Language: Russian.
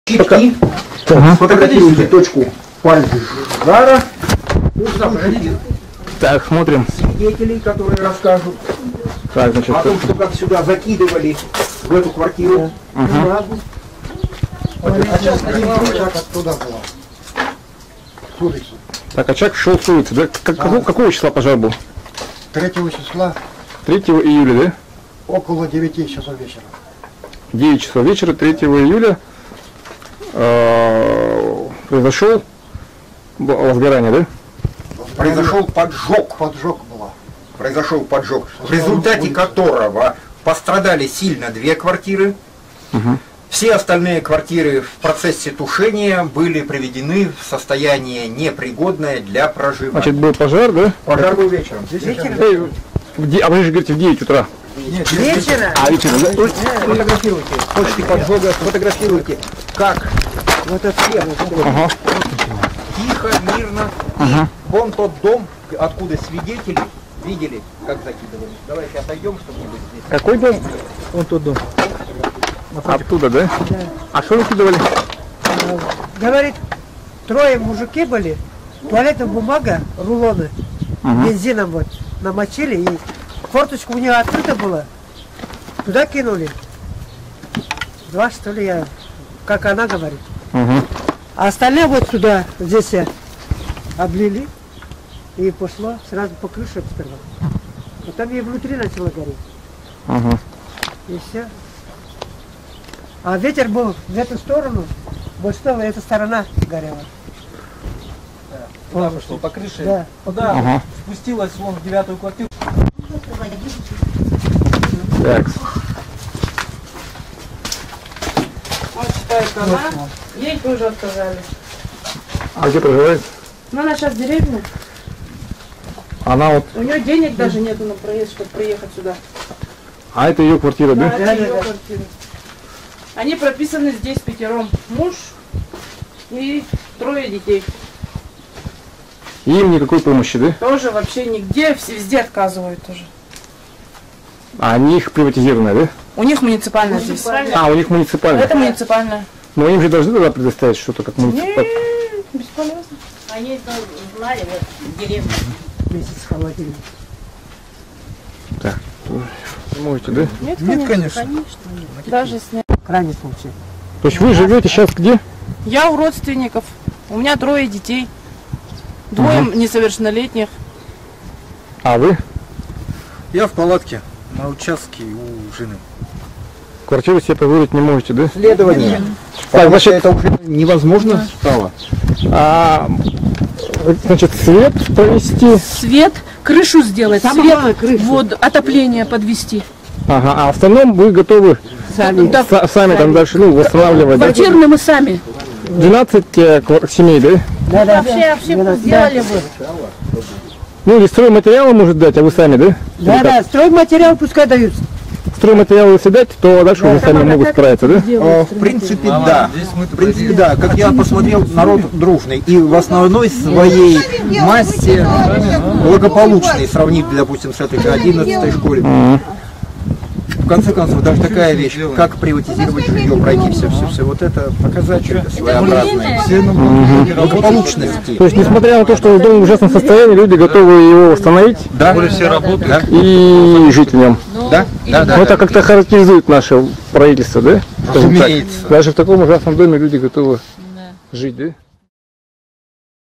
Щитки. Сфотографируйте точку пальцы жара. Так, смотрим. Свидетелей, которые расскажут Так, значит, о том, что как сюда закидывали в эту квартиру. Оттуда было. Так, очаг шел с улицы. Да? Какого числа пожар был? 3 числа 3 июля, да? около 9 часов вечера. 9 часов вечера 3 июля произошел возгорание, да? Произошел поджог. Поджог была. Произошел поджог, в результате которого пострадали сильно 2 квартиры. Все остальные квартиры в процессе тушения были приведены в состояние непригодное для проживания. Значит, был пожар, да? Пожар был вечером. А вы же говорите в 9 утра. Нет, вечером. А, вечером, да? Фотографируйте. Точки поджога сфотографируйте. Как? Вот это все. Тихо, мирно. Вон тот дом, откуда свидетели видели, как закидывали. Давайте отойдем, чтобы не быть здесь. Какой дом? Вон тот дом. Оттуда, да? Да. А что выкидывали? Говорит, 3 мужики были, туалетная бумага, рулоны, бензином вот намочили, и форточка у нее открыта была, туда кинули. 2, что ли, я, как она говорит. А остальные вот сюда, здесь облили, и пошло сразу по крыше сперва. Потом ей внутри начало гореть. И все. А ветер был в эту сторону, вот что эта сторона горела. Куда пошло? По крыше? Да. Куда спустилась вон в 9-ю квартиру? Так. Вот считает она, ей тоже отказали. А где проживает? Но она сейчас в деревне, Она вот... у нее денег даже нету на проезд, чтобы приехать сюда. А это ее квартира, да? Это ее квартира. Они прописаны здесь 5. Муж и 3 детей. И им никакой помощи, да? Тоже вообще нигде, везде отказывают тоже. А они их приватизированные, да? У них муниципальная здесь. А, у них муниципальная. Это муниципальная. Но им же должны тогда предоставить что-то как муниципальное. Бесполезно. Они знали вот в деревне. Месяц холодильник. Так, можете, да? Нет, конечно. Даже снять. Крайний случай. То есть вы живете сейчас где? Я у родственников. У меня 3 детей. 2 несовершеннолетних. А вы? Я в палатке на участке у жены. Квартиру себе позволить не можете, да? Следование. Так, значит, Это уже невозможно стало. Значит, свет провести. Свет, крышу сделать, Сама свет, крышу. воду, отопление подвести. Ага, а в остальном вы готовы Да, сами там дальше, ну, восстанавливать, да? квартирные мы сами. 12 семей, да? Вообще сделали бы. Ну, или стройматериалы может дать, а вы сами, да? Да, стройматериал пускай дают. Стройматериалы если дать, то дальше уже сами могут справиться, да? В принципе, да. В принципе, да. Как я посмотрел, народ дружный. И в основной своей массе благополучный, сравнив, допустим, с этой 11-й школе. В конце концов, даже такая вещь, как приватизировать жилье, пройти все, вот это показатель своеобразной благополучности. То есть, несмотря на то, что дом в ужасном состоянии, люди готовы его восстановить, Да, все работают. и жить в нем. Да, да, да. Ну, это как-то характеризует наше правительство, да? Скажем так. Разумеется. Даже в таком ужасном доме люди готовы жить, да?